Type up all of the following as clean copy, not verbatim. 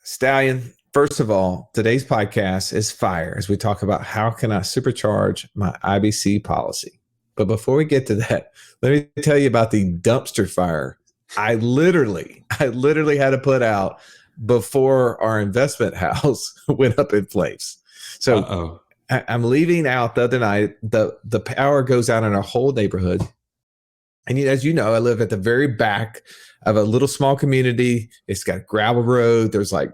Stallion, first of all, today's podcast is fire as we talk about how can I supercharge my IBC policy. But before we get to that, let me tell you about the dumpster fire I literally had to put out before our investment house went up in flames. So I'm leaving out the other night. The power goes out in our whole neighborhood. And as you know, I live at the very back of a little small community. It's got a gravel road. There's like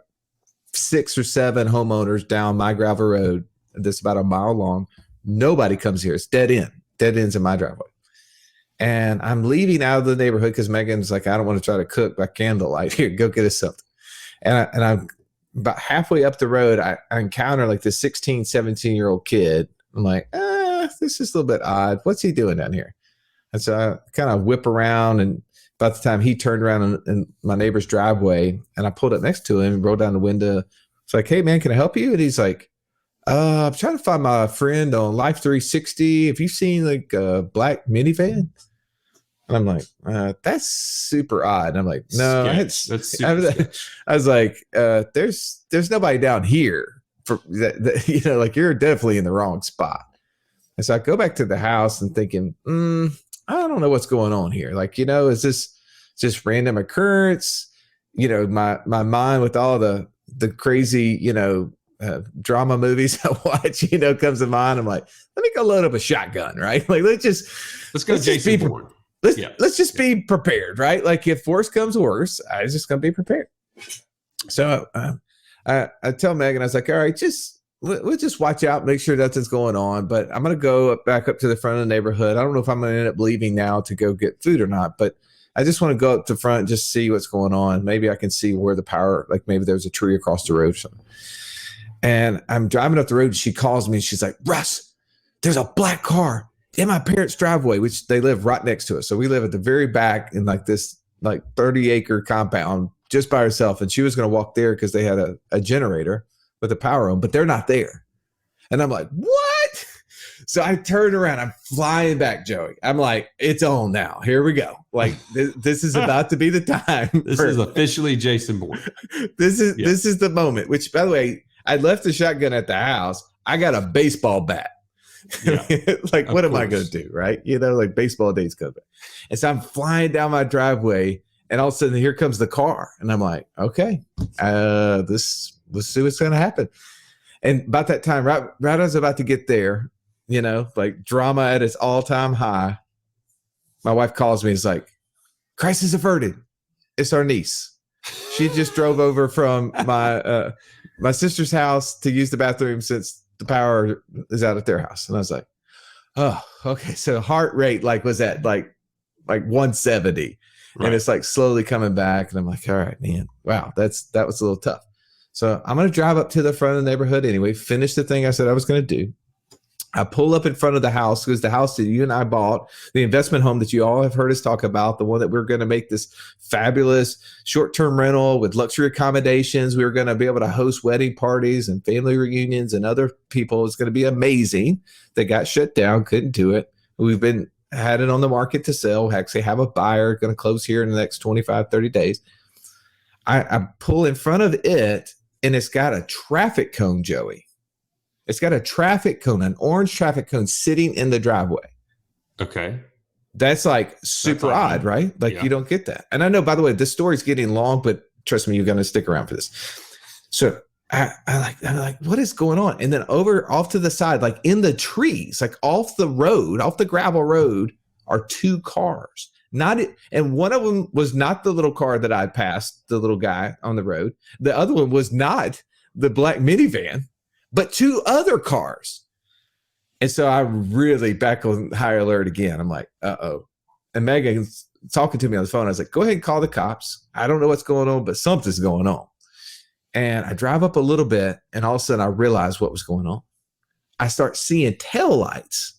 6 or 7 homeowners down my gravel road that's about a mile long. Nobody comes here. It's dead ends in my driveway. And I'm leaving out of the neighborhood because Megan's like, I don't want to try to cook by candlelight. Here, go get us something. And I'm about halfway up the road. I encounter like this 16, 17-year-old kid. I'm like, this is a little bit odd. What's he doing down here? And so I kind of whip around, and about the time he turned around in my neighbor's driveway, and I pulled up next to him and rolled down the window. It's like, hey, man, can I help you? And he's like, I'm trying to find my friend on Life 360. Have you seen like a black minivan? And I'm like, that's super odd. And I'm like, no, that's super I was like, there's nobody down here for that, you know, like you're definitely in the wrong spot. And so I go back to the house and thinking, I don't know what's going on here. Like, you know, is this just random occurrence? You know, my mind with all the crazy, you know, drama movies I watch, you know, comes to mind. I'm like, let me go load up a shotgun, right? Like, let's go Jason Bourne. Let's just be prepared, right? Like if worse comes worse, I was just going to be prepared. So I tell Megan, I was like, all right, we'll just watch out, make sure nothing's going on. But I'm going to go back up to the front of the neighborhood. I don't know if I'm going to end up leaving now to go get food or not, but I just want to go up to the front and just see what's going on. Maybe I can see where the power, like maybe there's a tree across the road or something. And I'm driving up the road. She calls me and she's like, Russ, there's a black car in my parents' driveway, which they live right next to us. So we live at the very back in like this like 30-acre compound just by herself. And she was going to walk there because they had a generator with a power on, but they're not there. And I'm like, what? So I turn around. I'm flying back, Joey. I'm like, it's on now. Here we go. Like this is about to be the time. This is officially Jason Bourne. This is the moment, which by the way, I left the shotgun at the house. I got a baseball bat. Yeah, like, what am I going to do? Right. You know, like baseball days come back. And so I'm flying down my driveway and all of a sudden here comes the car. And I'm like, okay, let's see what's going to happen. And about that time, right as I was about to get there, you know, like drama at its all-time high, my wife calls me. It's like, crisis averted. It's our niece. She just drove over from my sister's house to use the bathroom since the power is out at their house. And I was like, oh, okay. So heart rate was at like 170. Right. And it's like slowly coming back. And I'm like, all right, man, wow, that was a little tough. So I'm going to drive up to the front of the neighborhood anyway, finish the thing I said I was going to do. I pull up in front of the house because the house that you and I bought, the investment home that you all have heard us talk about, the one that we're going to make this fabulous short-term rental with luxury accommodations. We were going to be able to host wedding parties and family reunions and other people. It's going to be amazing. They got shut down, couldn't do it. We've had it on the market to sell. We actually have a buyer going to close here in the next 25, 30 days. I pull in front of it, and it's got a traffic cone, Joey. It's got a traffic cone, an orange traffic cone sitting in the driveway. Okay. That's like super odd, right? Like you don't get that. And I know, by the way, this story's getting long, but trust me, you're going to stick around for this. So I'm like, what is going on? And then off to the side, like in the trees, like off the gravel road are 2 cars. And one of them was not the little car that I passed, the little guy on the road. The other one was not the black minivan, but 2 other cars. And so I really back on high alert again. I'm like, uh-oh. And Megan's talking to me on the phone. I was like, go ahead and call the cops. I don't know what's going on, but something's going on. And I drive up a little bit, and all of a sudden I realize what was going on. I start seeing taillights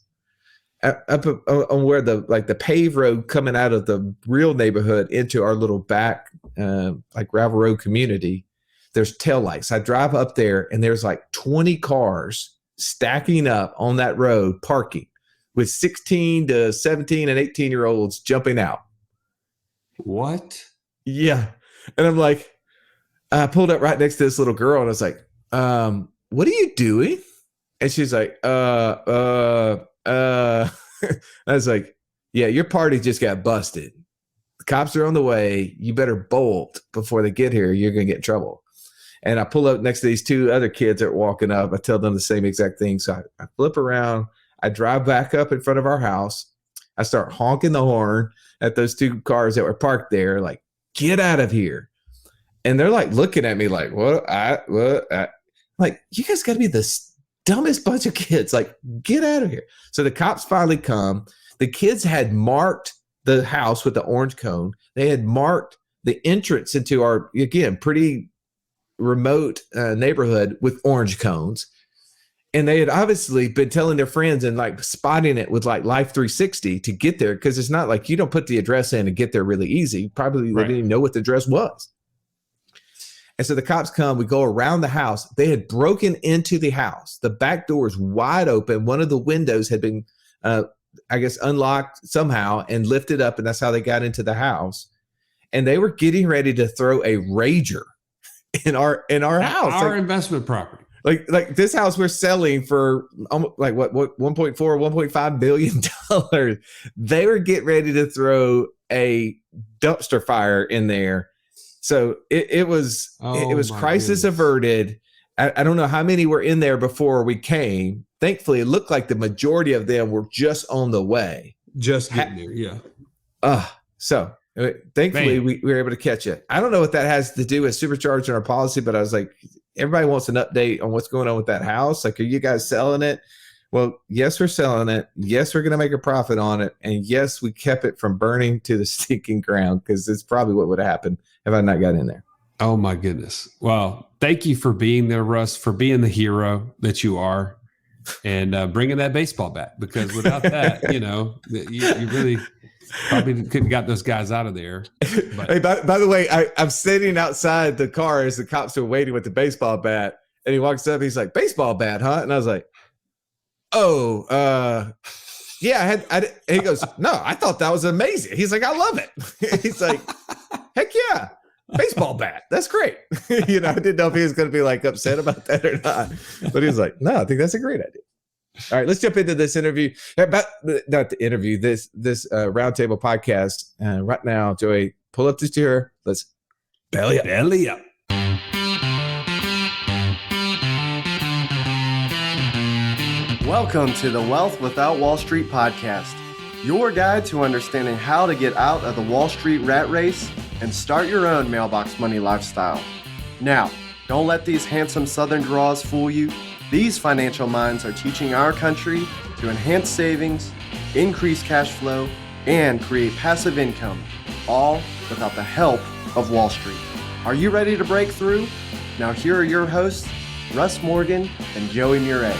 up on where the paved road coming out of the real neighborhood into our little back like gravel road community. There's taillights. I drive up there and there's like 20 cars stacking up on that road, parking with 16 to 17 and 18-year-olds jumping out. What? Yeah. And I'm like, I pulled up right next to this little girl and I was like, what are you doing? And she's like, I was like, yeah, your party just got busted. The cops are on the way. You better bolt before they get here. You're going to get in trouble. And I pull up next to these two other kids that are walking up. I tell them the same exact thing. So I flip around. I drive back up in front of our house. I start honking the horn at those two cars that were parked there, like, get out of here. And they're like looking at me like, what? Like, you guys got to be the dumbest bunch of kids. Like, get out of here. So the cops finally come. The kids had marked the house with the orange cone. They had marked the entrance into our, again, pretty remote neighborhood with orange cones. And they had obviously been telling their friends and like spotting it with like Life 360 to get there. Cause it's not like you don't put the address in and get there really easy. Probably they didn't even know what the address was. And so the cops come, we go around the house. They had broken into the house. The back door is wide open. One of the windows had been, I guess, unlocked somehow and lifted up. And that's how they got into the house. And they were getting ready to throw a rager in our house. Our investment property. Like this house we're selling for like what 1.4, 1.5 billion dollars. They were getting ready to throw a dumpster fire in there. So it was crisis averted. I don't know how many were in there before we came. Thankfully, it looked like the majority of them were just on the way. Just getting there, yeah. So thankfully we were able to catch it. I don't know what that has to do with Supercharge and our policy, but I was like, everybody wants an update on what's going on with that house. Like, are you guys selling it? Well, yes, we're selling it. Yes, we're going to make a profit on it. And yes, we kept it from burning to the stinking ground because it's probably what would have happened if I not got in there. Oh, my goodness. Well, thank you for being there, Russ, for being the hero that you are and bringing that baseball bat, because without that, you really probably couldn't got those guys out of there. But. Hey, by the way, I'm sitting outside the car as the cops are waiting with the baseball bat. And he walks up, he's like, baseball bat, huh? And I was like, oh, yeah. He goes, no, I thought that was amazing. He's like, I love it. He's like, heck yeah, baseball bat. That's great. I didn't know if he was going to be like upset about that or not. But he was like, no, I think that's a great idea. All right, let's jump into this interview. Not the interview, this roundtable podcast. Right now, Joey, pull up the chair. Let's belly up. Belly up. Welcome to the Wealth Without Wall Street podcast, your guide to understanding how to get out of the Wall Street rat race and start your own mailbox money lifestyle. Now, don't let these handsome Southern draws fool you. These financial minds are teaching our country to enhance savings, increase cash flow, and create passive income, all without the help of Wall Street. Are you ready to break through? Now here are your hosts, Russ Morgan and Joey Murray.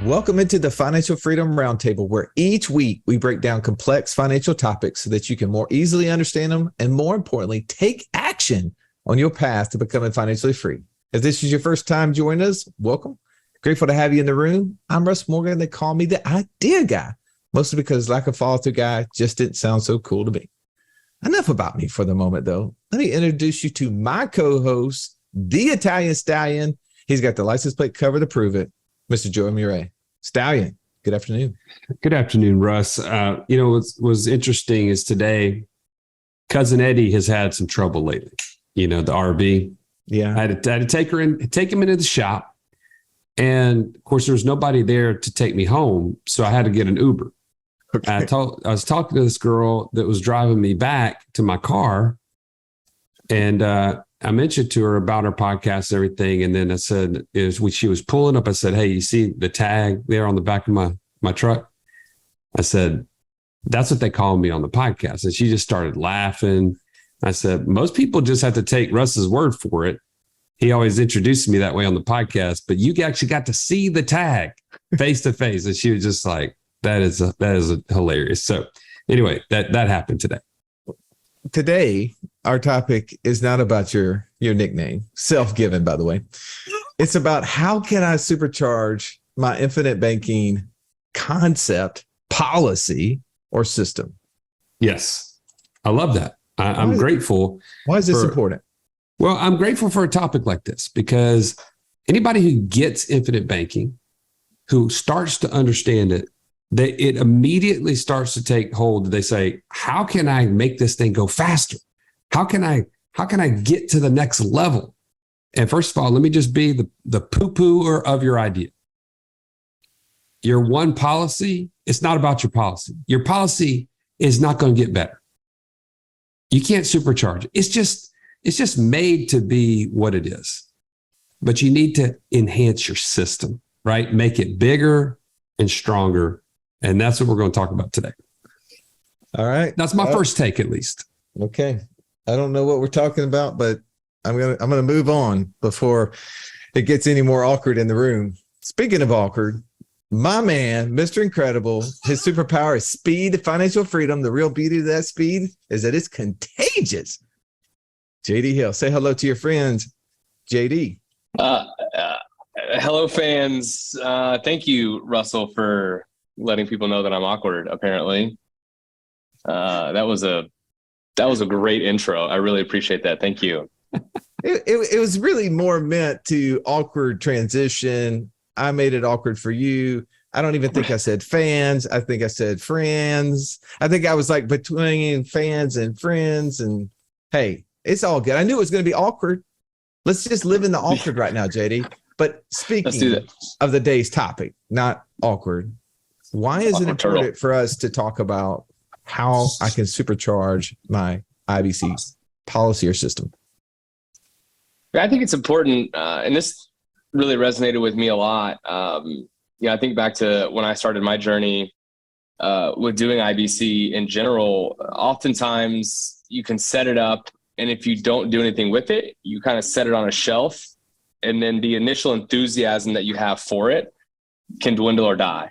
Welcome into the Financial Freedom Roundtable, where each week we break down complex financial topics so that you can more easily understand them and, more importantly, take action on your path to becoming financially free. If this is your first time joining us, welcome. Grateful to have you in the room. I'm Russ Morgan. They call me the idea guy, mostly because lack of follow-through guy just didn't sound so cool to me. Enough about me for the moment, though. Let me introduce you to my co-host, the Italian Stallion. He's got the license plate cover to prove it, Mr. Joey Murray. Stallion, good afternoon. Good afternoon, Russ. What's interesting is today, Cousin Eddie has had some trouble lately. The RV. Yeah, I had to take him into the shop, and of course there was nobody there to take me home, so I had to get an Uber. Okay. I was talking to this girl that was driving me back to my car, and I mentioned to her about our podcast and everything, and then I said, when she was pulling up, I said, "Hey, you see the tag there on the back of my truck?" I said, "That's what they call me on the podcast," and she just started laughing. I said, most people just have to take Russ's word for it. He always introduced me that way on the podcast, but you actually got to see the tag face to face. And she was just like, that is hilarious. So anyway, that happened today. Today, our topic is not about your nickname, self-given, by the way. It's about how can I supercharge my infinite banking concept, policy, or system. Yes, I love that. I'm grateful. Why is this important? Well, I'm grateful for a topic like this because anybody who gets infinite banking, who starts to understand it, it immediately starts to take hold. They say, how can I make this thing go faster? How can I get to the next level? And first of all, let me just be the poo-pooer of your idea. Your one policy, it's not about your policy. Your policy is not going to get better. You can't supercharge it. It's just made to be what it is. But you need to enhance your system, right? Make it bigger and stronger. And that's what we're going to talk about today. All right. That's my first take, at least. Okay. I don't know what we're talking about, but I'm gonna move on before it gets any more awkward in the room. Speaking of awkward, my man, Mr. Incredible, his superpower is speed, financial freedom. The real beauty of that speed is that it's contagious. JD Hill, say hello to your friends. JD. Hello, fans. Thank you, Russell, for letting people know that I'm awkward. Apparently, that was a great intro. I really appreciate that. Thank you. It was really more meant to awkward transition. I made it awkward for you. I don't even think I said fans. I think I said friends. I think I was like between fans and friends. And hey, it's all good. I knew it was going to be awkward. Let's just live in the awkward right now, JD. But speaking of the day's topic, not awkward, why is it important for us to talk about how I can supercharge my IBC policy or system? I think it's important, and this really resonated with me a lot. I think back to when I started my journey with doing IBC in general. Oftentimes, you can set it up, and if you don't do anything with it, you kind of set it on a shelf, and then the initial enthusiasm that you have for it can dwindle or die.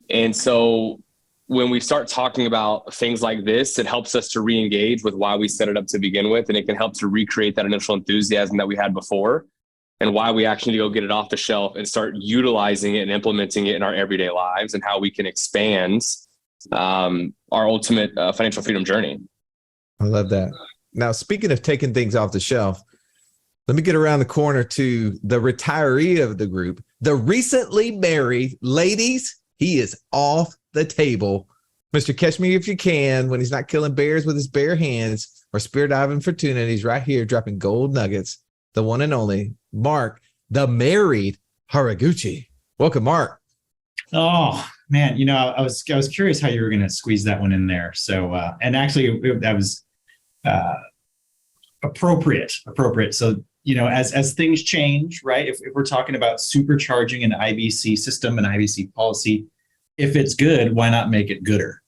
And so when we start talking about things like this, it helps us to re-engage with why we set it up to begin with. And it can help to recreate that initial enthusiasm that we had before and why we actually need to go get it off the shelf and start utilizing it and implementing it in our everyday lives and how we can expand our ultimate financial freedom journey. I love that. Now, speaking of taking things off the shelf, let me get around the corner to the retiree of the group, the recently married. Ladies, he is off the table. Mr. Catch Me If You Can, when he's not killing bears with his bare hands or spear diving for tuna, and he's right here dropping gold nuggets, the one and only Mark, the married Haraguchi. Welcome, Mark. Oh man, I was curious how you were going to squeeze that one in there. So, and actually that was appropriate. So, as things change, right? If we're talking about supercharging an IBC system, an IBC policy, if it's good, why not make it gooder?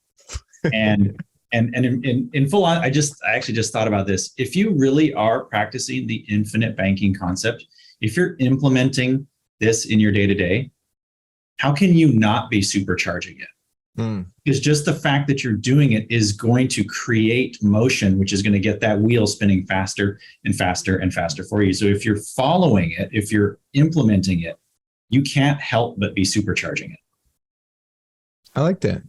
And in full on, I actually just thought about this. If you really are practicing the infinite banking concept, if you're implementing this in your day-to-day, how can you not be supercharging it? Because just the fact that you're doing it is going to create motion, which is going to get that wheel spinning faster and faster and faster for you. So if you're following it, if you're implementing it, you can't help but be supercharging it. I like that.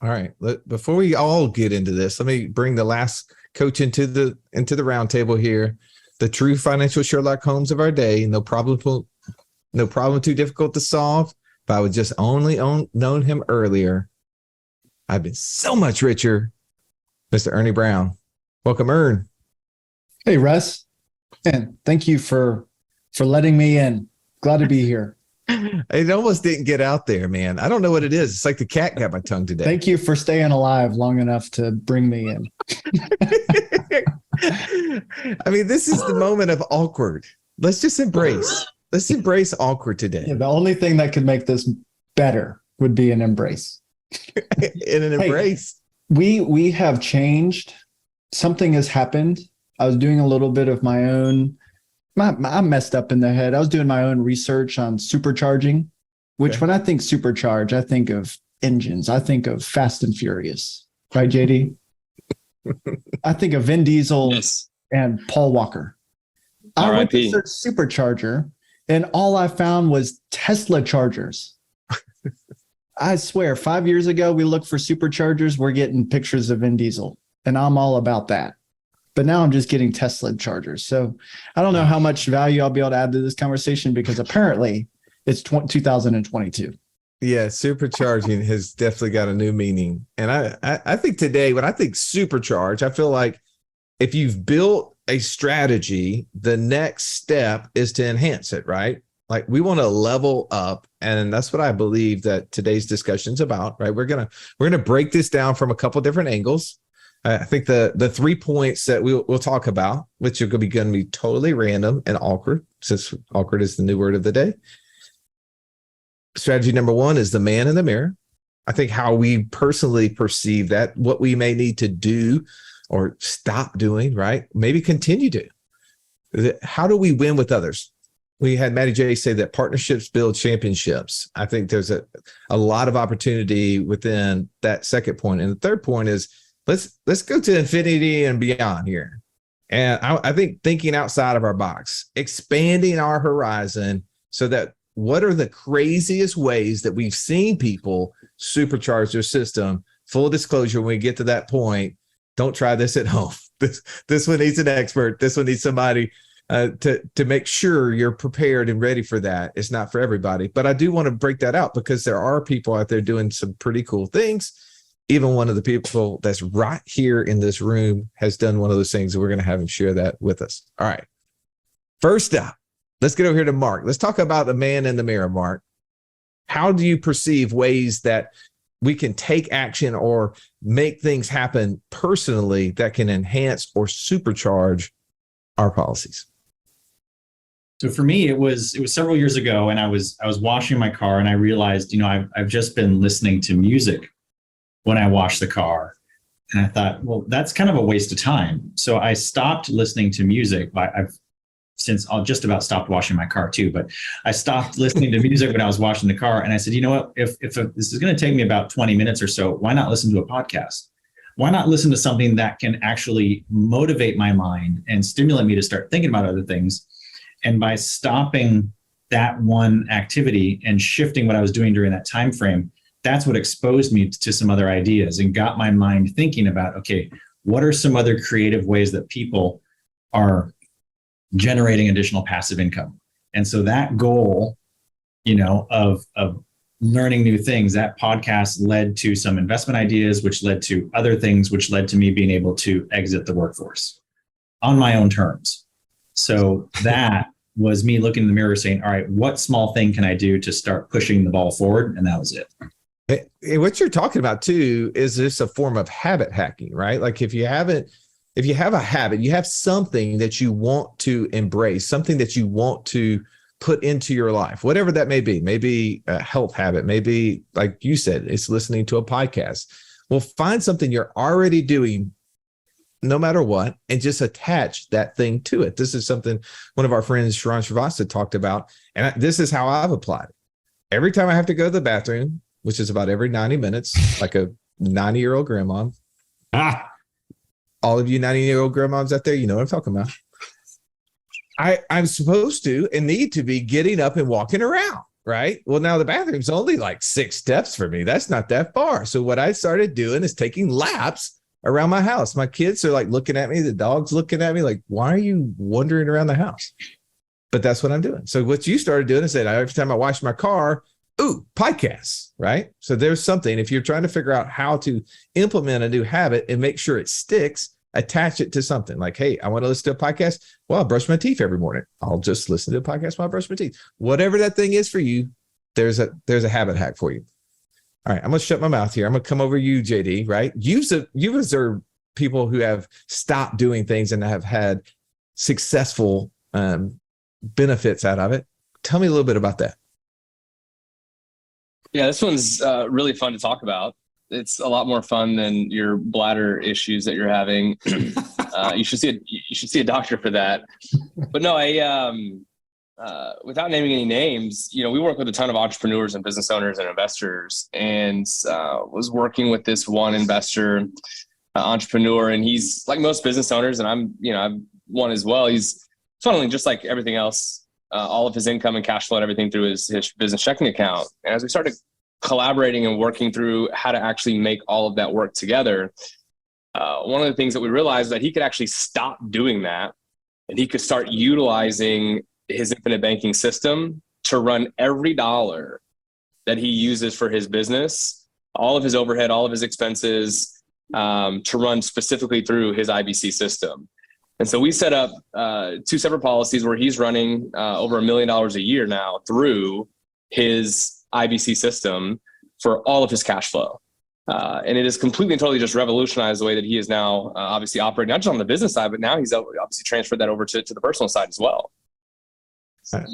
All right. Before we all get into this, let me bring the last coach into the round table here. The true financial Sherlock Holmes of our day. No problem too difficult to solve. If I would just only known him earlier, I've been so much richer. Mr. Ernie Brown. Welcome, Ern. Hey, Russ. And thank you for letting me in. Glad to be here. It almost didn't get out there, man. I don't know what it is. It's like the cat got my tongue today. Thank you for staying alive long enough to bring me in. I mean, this is the moment of awkward. Let's embrace awkward today. Yeah, the only thing that could make this better would be an embrace. In an embrace. We have changed. Something has happened. I was doing a little bit of my own. I'm messed up in the head. I was doing my own research on supercharging, which when I think supercharge, I think of engines. I think of Fast and Furious, right, JD? I think of Vin Diesel and Paul Walker. I went to search supercharger, and all I found was Tesla chargers. I swear, 5 years ago, we looked for superchargers. We're getting pictures of Vin Diesel, and I'm all about that. but now I'm just getting Tesla chargers. So I don't know how much value I'll be able to add to this conversation because apparently it's 2022. Yeah, supercharging has definitely got a new meaning. And I think today, when I think supercharge, I feel like if you've built a strategy, the next step is to enhance it, right? Like we want to level up. And that's what I believe that today's discussion is about, right? We're gonna break this down from a couple different angles. I think the 3 points that we'll talk about, which are going to be totally random and awkward, since awkward is the new word of the day. Strategy number 1 is the man in the mirror. I think how we personally perceive that, what we may need to do or stop doing, right? Maybe continue to. How do we win with others? We had Matty J say that partnerships build championships. I think there's a lot of opportunity within that second point. And the third point is let's go to infinity and beyond here. And I think thinking outside of our box, expanding our horizon so that what are the craziest ways that we've seen people supercharge their system? Full disclosure, when we get to that point, don't try this at home. This one needs an expert. This one needs somebody to make sure you're prepared and ready for that. It's not for everybody. But I do want to break that out because there are people out there doing some pretty cool things. Even one of the people that's right here in this room has done one of those things, and we're going to have him share that with us. All right. First up, let's get over here to Mark. Let's talk about the man in the mirror, Mark. How do you perceive ways that we can take action or make things happen personally that can enhance or supercharge our policies? So for me, it was several years ago, and I was washing my car, and I realized, I've just been listening to music when I wash the car, and I thought, well, that's kind of a waste of time. So I stopped listening to music. Since I'll just about stopped washing my car too, but I stopped listening to music when I was washing the car. And I said, you know what, if this is going to take me about 20 minutes or so, why not listen to a podcast? Why not listen to something that can actually motivate my mind and stimulate me to start thinking about other things? And by stopping that one activity and shifting what I was doing during that time frame, that's what exposed me to some other ideas and got my mind thinking about, okay, what are some other creative ways that people are generating additional passive income? And so that goal, of learning new things, that podcast led to some investment ideas, which led to other things, which led to me being able to exit the workforce on my own terms. So that was me looking in the mirror saying, all right, what small thing can I do to start pushing the ball forward? And that was it. And what you're talking about too, is this a form of habit hacking, right? Like if you have a habit, you have something that you want to embrace, something that you want to put into your life, whatever that may be, maybe a health habit, maybe like you said, it's listening to a podcast. Well, find something you're already doing no matter what, and just attach that thing to it. This is something one of our friends, Sharon Shrivastava, talked about. And this is how I've applied it. Every time I have to go to the bathroom, which is about every 90 minutes, like a 90-year-old grandma. All of you 90-year-old grandmoms out there, you know what I'm talking about. I'm supposed to and need to be getting up and walking around, right? Well, now the bathroom's only like 6 steps for me. That's not that far. So what I started doing is taking laps around my house. My kids are like looking at me. The dog's looking at me like, why are you wandering around the house? But that's what I'm doing. So what you started doing is that every time I wash my car, podcasts, right? So there's something, if you're trying to figure out how to implement a new habit and make sure it sticks, attach it to something like, hey, I want to listen to a podcast. Well, I brush my teeth every morning. I'll just listen to a podcast while I brush my teeth. Whatever that thing is for you, there's a habit hack for you. All right, I'm going to shut my mouth here. I'm going to come over you, JD, right? You've observed people who have stopped doing things and have had successful benefits out of it. Tell me a little bit about that. Yeah, this one's really fun to talk about. It's a lot more fun than your bladder issues that you're having. You should see a doctor for that. But no, without naming any names, we work with a ton of entrepreneurs and business owners and investors, and was working with this one investor, entrepreneur, and he's like most business owners, and I'm one as well. He's funneling just like everything else, all of his income and cash flow and everything through his business checking account. And as we started collaborating and working through how to actually make all of that work together, one of the things that we realized is that he could actually stop doing that, and he could start utilizing his infinite banking system to run every dollar that he uses for his business, all of his overhead, all of his expenses, to run specifically through his IBC system. And so we set up 2 separate policies where he's running over $1 million a year now through his IBC system for all of his cash flow. And it has completely and totally just revolutionized the way that he is now obviously operating, not just on the business side, but now he's obviously transferred that over to the personal side as well.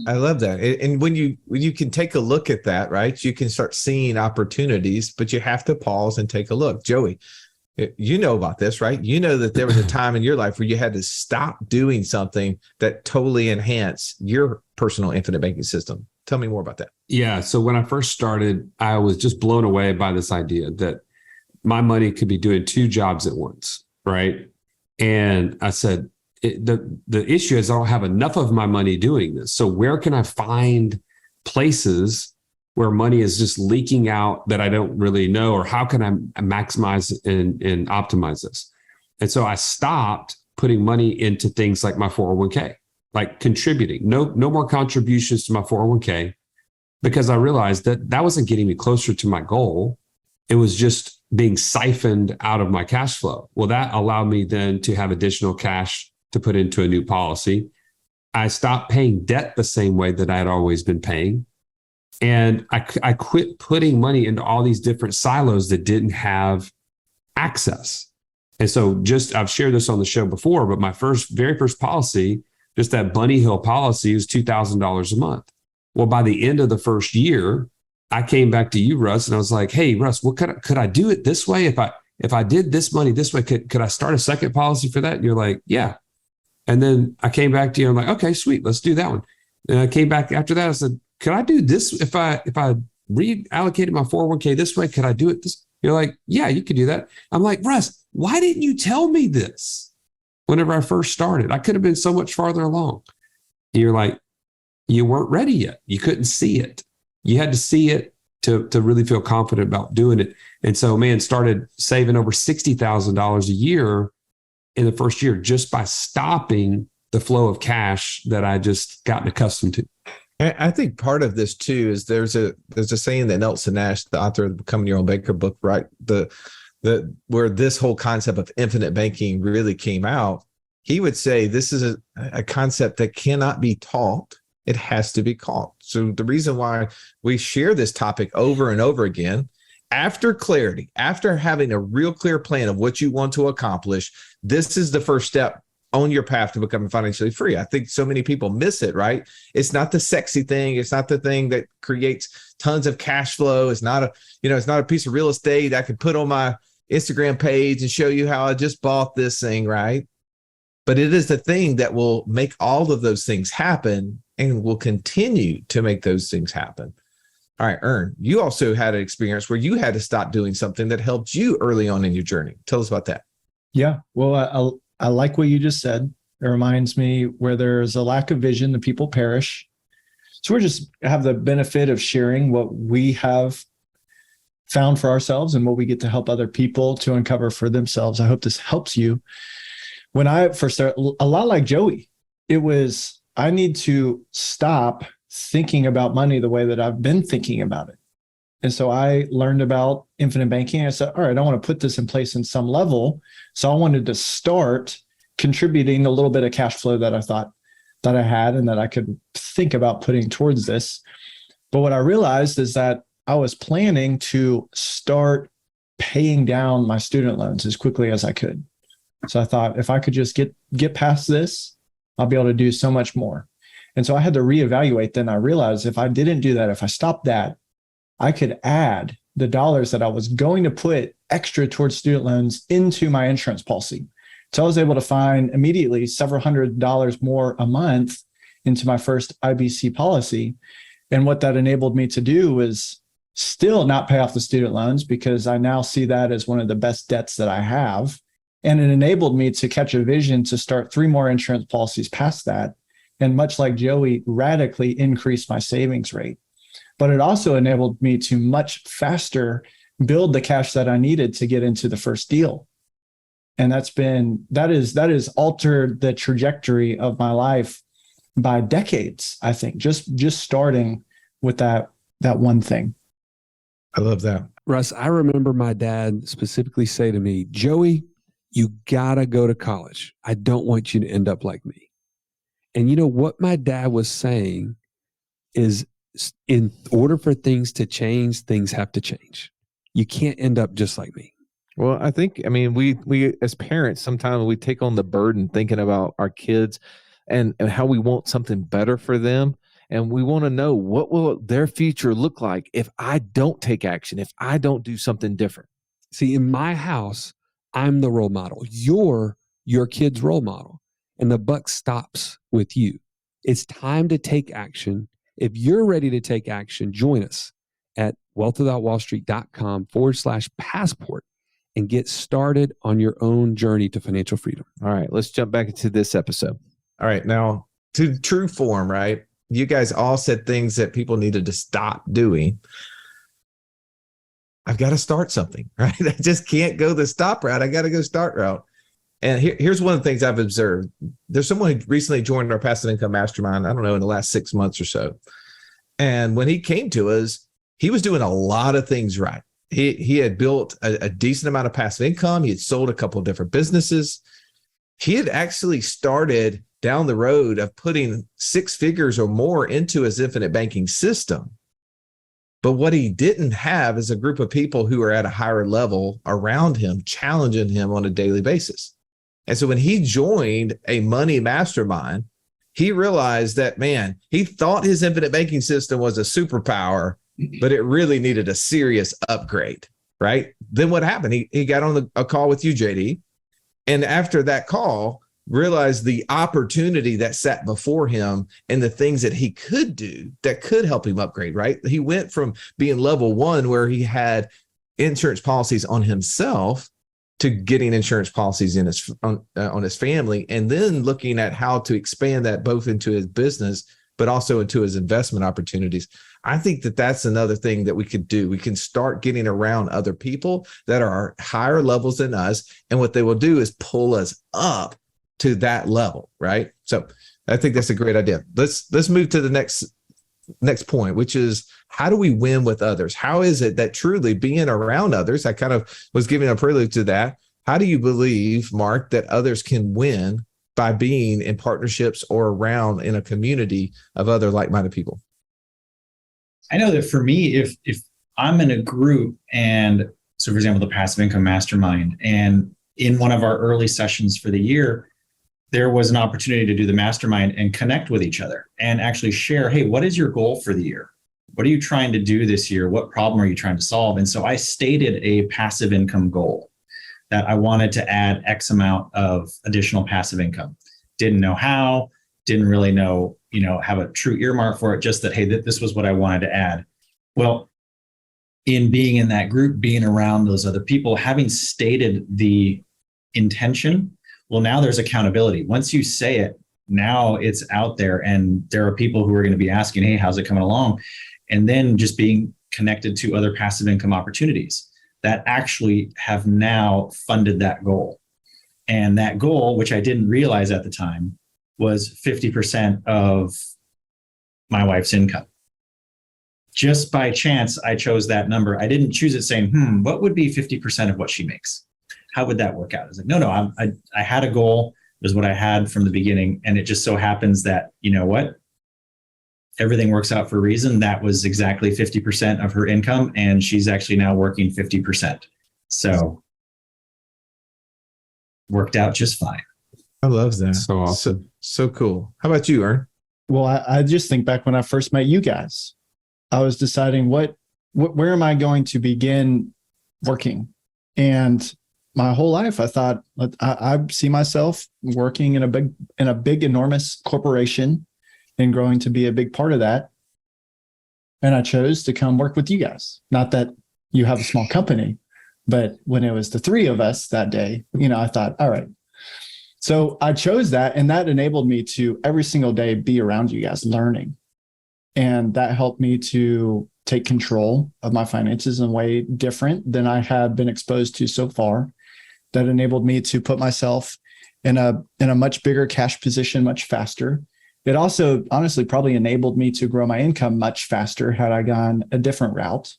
I love that. And when you can take a look at that, right, you can start seeing opportunities, but you have to pause and take a look. Joey, you know about this, right? You know that there was a time in your life where you had to stop doing something that totally enhanced your personal infinite banking system. Tell me more about that. Yeah. So when I first started, I was just blown away by this idea that my money could be doing 2 jobs at once, right? And I said, the issue is I don't have enough of my money doing this. So where can I find places where money is just leaking out that I don't really know, or how can I maximize and optimize this? And so I stopped putting money into things like my 401k, like contributing, no more contributions to my 401k, because I realized that wasn't getting me closer to my goal. It was just being siphoned out of my cash flow. Well, that allowed me then to have additional cash to put into a new policy. I stopped paying debt the same way that I had always been paying. And I quit putting money into all these different silos that didn't have access. And so I've shared this on the show before, but my very first policy, just that Bunny Hill policy, was $2,000 a month. Well, by the end of the first year, I came back to you, Russ, and I was like, hey, Russ, what could I do it this way? If I did this money this way, could I start a second policy for that? And you're like, yeah. And then I came back to you. I'm like, okay, sweet. Let's do that one. And I came back after that. I said, could I do this? If I reallocated my 401k this way, could I do it this? You're like, yeah, you could do that. I'm like, Russ, why didn't you tell me this whenever I first started? I could have been so much farther along. And you're like, you weren't ready yet. You couldn't see it. You had to see it to really feel confident about doing it. And so, man, started saving over $60,000 a year in the first year just by stopping the flow of cash that I just gotten accustomed to. I think part of this too is there's a saying that Nelson Nash, the author of the Becoming Your Own Banker book, right? Where this whole concept of infinite banking really came out. He would say this is a concept that cannot be taught. It has to be caught. So the reason why we share this topic over and over again, after clarity, after having a real clear plan of what you want to accomplish, this is the first step on your path to becoming financially free. I think so many people miss it, right? It's not the sexy thing. It's not the thing that creates tons of cash flow. It's not a piece of real estate I could put on my Instagram page and show you how I just bought this thing, right? But it is the thing that will make all of those things happen and will continue to make those things happen. All right, Ern, you also had an experience where you had to stop doing something that helped you early on in your journey. Tell us about that. Yeah, well, I like what you just said. It reminds me where there's a lack of vision, the people perish. So we just have the benefit of sharing what we have found for ourselves and what we get to help other people to uncover for themselves. I hope this helps you. When I first started, a lot like Joey, it was, I need to stop thinking about money the way that I've been thinking about it. And so I learned about infinite banking. I said, all right, I want to put this in place in some level. So I wanted to start contributing a little bit of cash flow that I thought that I had and that I could think about putting towards this. But what I realized is that I was planning to start paying down my student loans as quickly as I could. So I thought if I could just get past this, I'll be able to do so much more. And so I had to reevaluate. Then I realized if I didn't do that, if I stopped that, I could add the dollars that I was going to put extra towards student loans into my insurance policy. So I was able to find immediately several $100s more a month into my first IBC policy. And what that enabled me to do was still not pay off the student loans, because I now see that as one of the best debts that I have. And it enabled me to catch a vision to start 3 more insurance policies past that. And much like Joey, radically increase my savings rate. But it also enabled me to much faster build the cash that I needed to get into the first deal. And that is altered the trajectory of my life by decades, I think, just starting with that one thing. I love that. Russ, I remember my dad specifically say to me, Joey, you gotta go to college. I don't want you to end up like me. And you know what my dad was saying is, in order for things to change, things have to change. You can't end up just like me. Well, I mean, we as parents, sometimes we take on the burden thinking about our kids and how we want something better for them. And we want to know, what will their future look like if I don't take action, if I don't do something different? See, in my house, I'm the role model. You're your kid's role model. And the buck stops with you. It's time to take action. If you're ready to take action, join us at wealthwithoutwallstreet.com/passport and get started on your own journey to financial freedom. All right, let's jump back into this episode. All right, now to true form, right? You guys all said things that people needed to stop doing. I've got to start something, right? I just can't go the stop route. I got to go start route. And here's one of the things I've observed. There's someone who recently joined our passive income mastermind, I don't know, in the last 6 months or so. And when he came to us, he was doing a lot of things right. He had built a decent amount of passive income. He had sold a couple of different businesses. He had actually started down the road of putting 6 figures or more into his infinite banking system. But what he didn't have is a group of people who are at a higher level around him, challenging him on a daily basis. And so when he joined a money mastermind, he realized that, man, he thought his infinite banking system was a superpower, but it really needed a serious upgrade, right? Then what happened? He got on a call with you, JD. And after that call, realized the opportunity that sat before him and the things that he could do that could help him upgrade, right? He went from being level 1, where he had insurance policies on himself, to getting insurance policies in on his family, and then looking at how to expand that both into his business, but also into his investment opportunities. I think that that's another thing that we could do. We can start getting around other people that are higher levels than us, and what they will do is pull us up to that level, right? So I think that's a great idea. Let's move to the next point, which is, how do we win with others? How is it that truly being around others, I kind of was giving a prelude to that. How do you believe, Mark, that others can win by being in partnerships or around in a community of other like-minded people? I know that for me, if I'm in a group, and so for example, the Passive Income Mastermind, and in one of our early sessions for the year, there was an opportunity to do the mastermind and connect with each other and actually share, hey, what is your goal for the year? What are you trying to do this year? What problem are you trying to solve? And so I stated a passive income goal, that I wanted to add X amount of additional passive income. Didn't know how, didn't really know, have a true earmark for it, just that, hey, this was what I wanted to add. Well, in being in that group, being around those other people, having stated the intention, well, now there's accountability. Once you say it, now it's out there, and there are people who are going to be asking, hey, how's it coming along? And then just being connected to other passive income opportunities that actually have now funded that goal. And that goal, which I didn't realize at the time, was 50% of my wife's income. Just by chance, I chose that number. I didn't choose it saying, what would be 50% of what she makes? How would that work out? I was like, no, I had a goal. It was what I had from the beginning. And it just so happens that, you know what? Everything works out for a reason. That was exactly 50% of her income. And she's actually now working 50%. So worked out just fine. I love that. So awesome. So cool. How about you, Ern? Well, I just think back when I first met you guys, I was deciding where am I going to begin working? And my whole life, I thought, I see myself working in a big, enormous corporation and growing to be a big part of that. And I chose to come work with you guys. Not that you have a small company, but when it was the 3 of us that day, I thought, all right. So I chose that, and that enabled me to every single day be around you guys learning. And that helped me to take control of my finances in a way different than I had been exposed to so far. that enabled me to put myself in a much bigger cash position much faster. It also honestly probably enabled me to grow my income much faster had I gone a different route.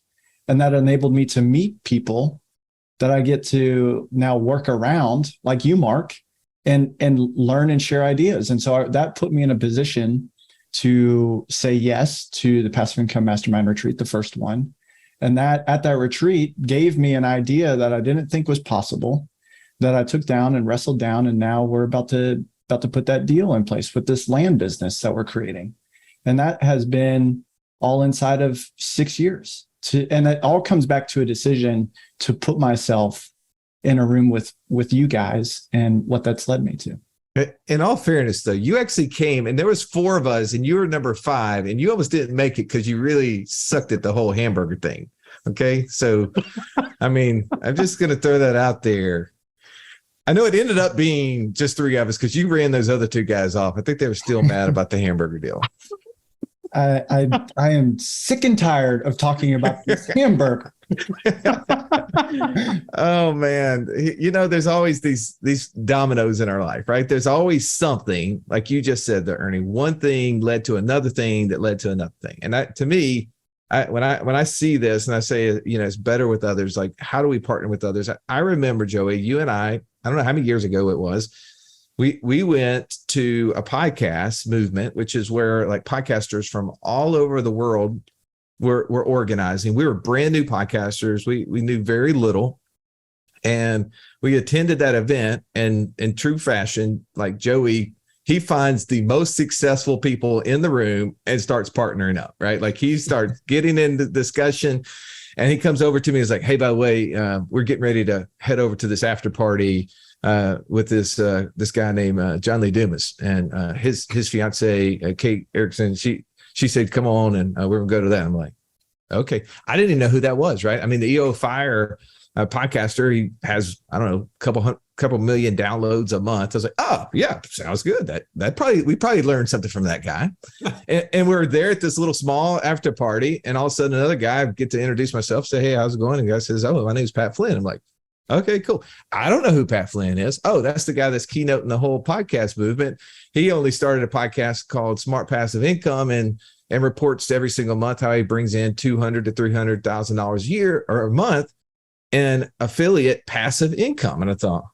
And that enabled me to meet people that I get to now work around, like you, Mark, and learn and share ideas. And so that put me in a position to say yes to the Passive Income Mastermind Retreat, the first one. And that at that retreat gave me an idea that I didn't think was possible, that I took down and wrestled down. And now we're about to put that deal in place with this land business that we're creating. And that has been all inside of 6 years. And it all comes back to a decision to put myself in a room with you guys and what that's led me to. In all fairness, though, you actually came and there was 4 of us and you were number 5 and you almost didn't make it because you really sucked at the whole hamburger thing. Okay. So, I mean, I'm just going to throw that out there. I know it ended up being just 3 of us because you ran those other 2 guys off. I think they were still mad about the hamburger deal. I am sick and tired of talking about this hamburger. Oh man, there's always these dominoes in our life, right? There's always something, like you just said there, Ernie. One thing led to another thing that led to another thing, and that, to me, when I see this and I say, it's better with others. Like, how do we partner with others? I remember, Joey, you and I don't know how many years ago it was. We went to a podcast movement, which is where like podcasters from all over the world were organizing. We were brand new podcasters. We knew very little. And we attended that event, and in true fashion, like Joey, he finds the most successful people in the room and starts partnering up, right? Like he starts getting into discussion, and he comes over to me and is like, hey, by the way, we're getting ready to head over to this after party with this guy named John Lee Dumas and his fiance Kate Erickson. She said, come on, and we're gonna go to that. I'm like, okay. I didn't even know who that was, right? I mean, the EO Fire podcaster, he has, I don't know, couple million downloads a month. I was like, oh yeah, sounds good. We probably learned something from that guy. and we're there at this little small after party, and all of a sudden another guy, I get to introduce myself, say, hey, how's it going? And the guy says, oh, my name's Pat Flynn. I'm like, okay, cool. I don't know who Pat Flynn is. Oh, that's the guy that's keynoting the whole podcast movement. He only started a podcast called Smart Passive Income and reports every single month how he brings in $200,000 to $300,000 a year or a month in affiliate passive income. And I thought,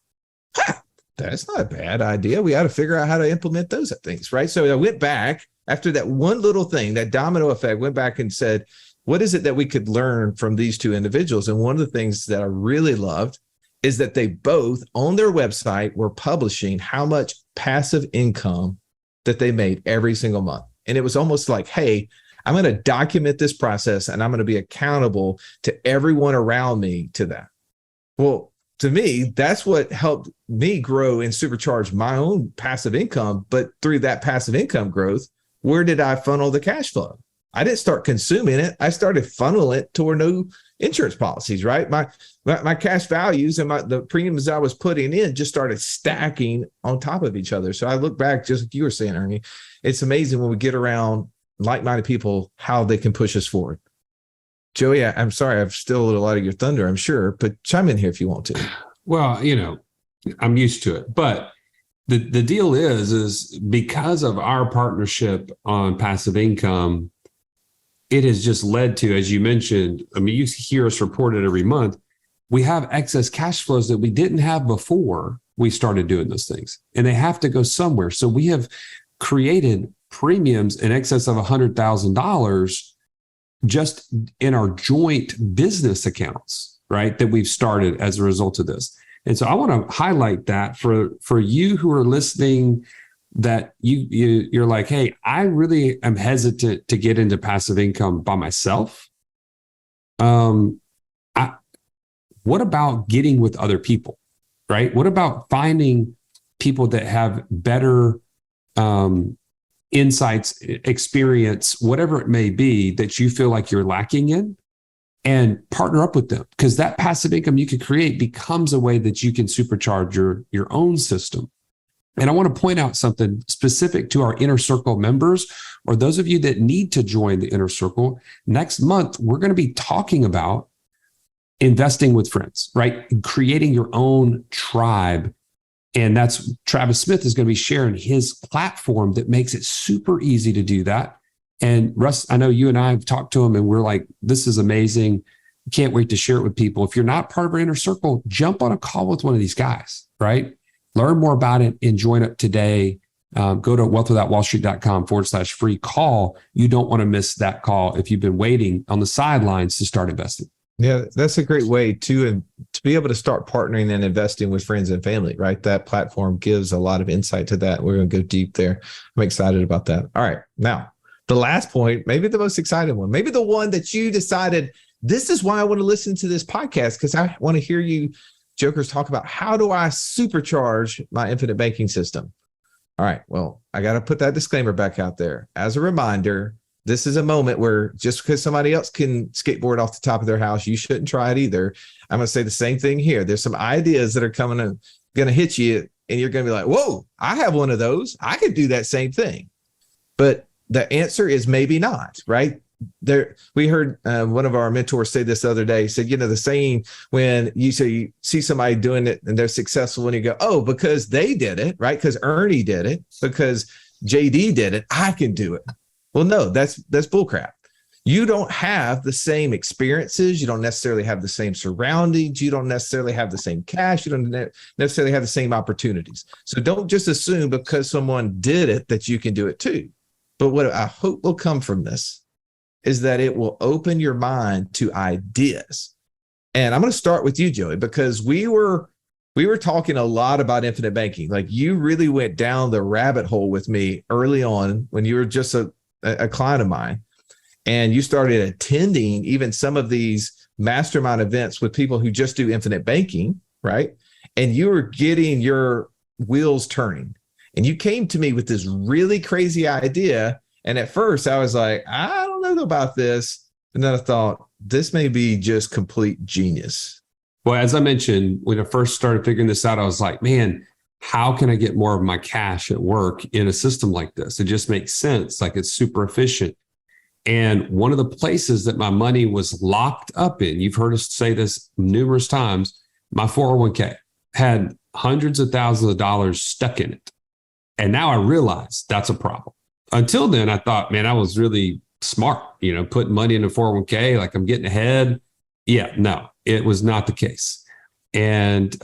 that's not a bad idea. We ought to figure out how to implement those things, right? So I went back after that one little thing, that domino effect, went back and said, what is it that we could learn from these 2 individuals? And one of the things that I really loved is that they both on their website were publishing how much passive income that they made every single month. And it was almost like, hey, I'm going to document this process and I'm going to be accountable to everyone around me to that. Well, to me, that's what helped me grow and supercharge my own passive income. But through that passive income growth, where did I funnel the cash flow? I didn't start consuming it. I started funneling it toward new insurance policies, right? My cash values and the premiums I was putting in just started stacking on top of each other. So I look back, just like you were saying, Ernie, it's amazing when we get around like-minded people, how they can push us forward. Joey, I'm sorry, I've stolen a lot of your thunder, I'm sure, but chime in here if you want to. Well, I'm used to it, but the deal is because of our partnership on passive income, it has just led to, as you mentioned, I mean, you hear us report it every month, we have excess cash flows that we didn't have before we started doing those things, and they have to go somewhere. So we have created premiums in excess of $100,000 just in our joint business accounts, right, that we've started as a result of this. And so I want to highlight that for you who are listening, that you're like, hey, I really am hesitant to get into passive income by myself. What about getting with other people, right? What about finding people that have better insights, experience, whatever it may be that you feel like you're lacking in, and partner up with them? Because that passive income you can create becomes a way that you can supercharge your own system. And I want to point out something specific to our Inner Circle members, or those of you that need to join the Inner Circle. Next month, we're going to be talking about investing with friends, right? Creating your own tribe. And that's Travis Smith is going to be sharing his platform that makes it super easy to do that. And Russ, I know you and I have talked to him and we're like, this is amazing. Can't wait to share it with people. If you're not part of our inner circle, jump on a call with one of these guys, right? Learn more about it and join up today. Go to wealthwithoutwallstreet.com/free call. You don't want to miss that call if you've been waiting on the sidelines to start investing. Yeah, that's a great way to be able to start partnering and investing with friends and family, right? That platform gives a lot of insight to that. We're going to go deep there. I'm excited about that. All right. Now, the last point, maybe the most exciting one, maybe the one that you decided, this is why I want to listen to this podcast, because I want to hear you jokers talk about how do I supercharge my infinite banking system? All right. Well, I got to put that disclaimer back out there. As a reminder, this is a moment where just because somebody else can skateboard off the top of their house, you shouldn't try it either. I'm going to say the same thing here. There's some ideas that are going to hit you and you're going to be like, whoa, I have one of those. I could do that same thing. But the answer is maybe not, right? We heard one of our mentors say this the other day. He said, the saying when you see somebody doing it and they're successful and you go, oh, because they did it, right? Because Ernie did it, because JD did it, I can do it. Well, no, that's bullcrap. You don't have the same experiences. You don't necessarily have the same surroundings. You don't necessarily have the same cash. You don't necessarily have the same opportunities. So don't just assume because someone did it that you can do it too. But what I hope will come from this is that it will open your mind to ideas. And I'm going to start with you, Joey, because we were talking a lot about infinite banking. Like you really went down the rabbit hole with me early on when you were just a client of mine, and you started attending even some of these mastermind events with people who just do infinite banking, right? And you were getting your wheels turning, and you came to me with this really crazy idea. And at first I was like, I don't know about this. And then I thought, this may be just complete genius. Well, as I mentioned, when I first started figuring this out, I was like, man, how can I get more of my cash at work in a system like this? It just makes sense. Like it's super efficient. And one of the places that my money was locked up in, you've heard us say this numerous times, my 401k had hundreds of thousands of dollars stuck in it. And now I realize that's a problem. Until then, I thought, man, I was really smart, putting money in a 401k, like I'm getting ahead. Yeah, no, it was not the case. And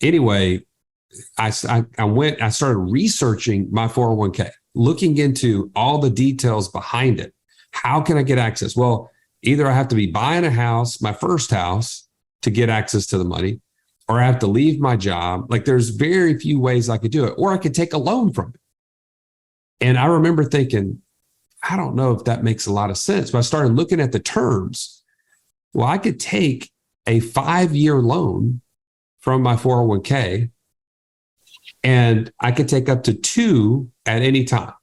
anyway, I started researching my 401k, looking into all the details behind it. How can I get access? Well, either I have to be buying a house, my first house, to get access to the money, or I have to leave my job. Like there's very few ways I could do it, or I could take a loan from it. And I remember thinking, I don't know if that makes a lot of sense. But I started looking at the terms. Well, I could take a 5-year loan from my 401k, and I could take up to 2 at any time.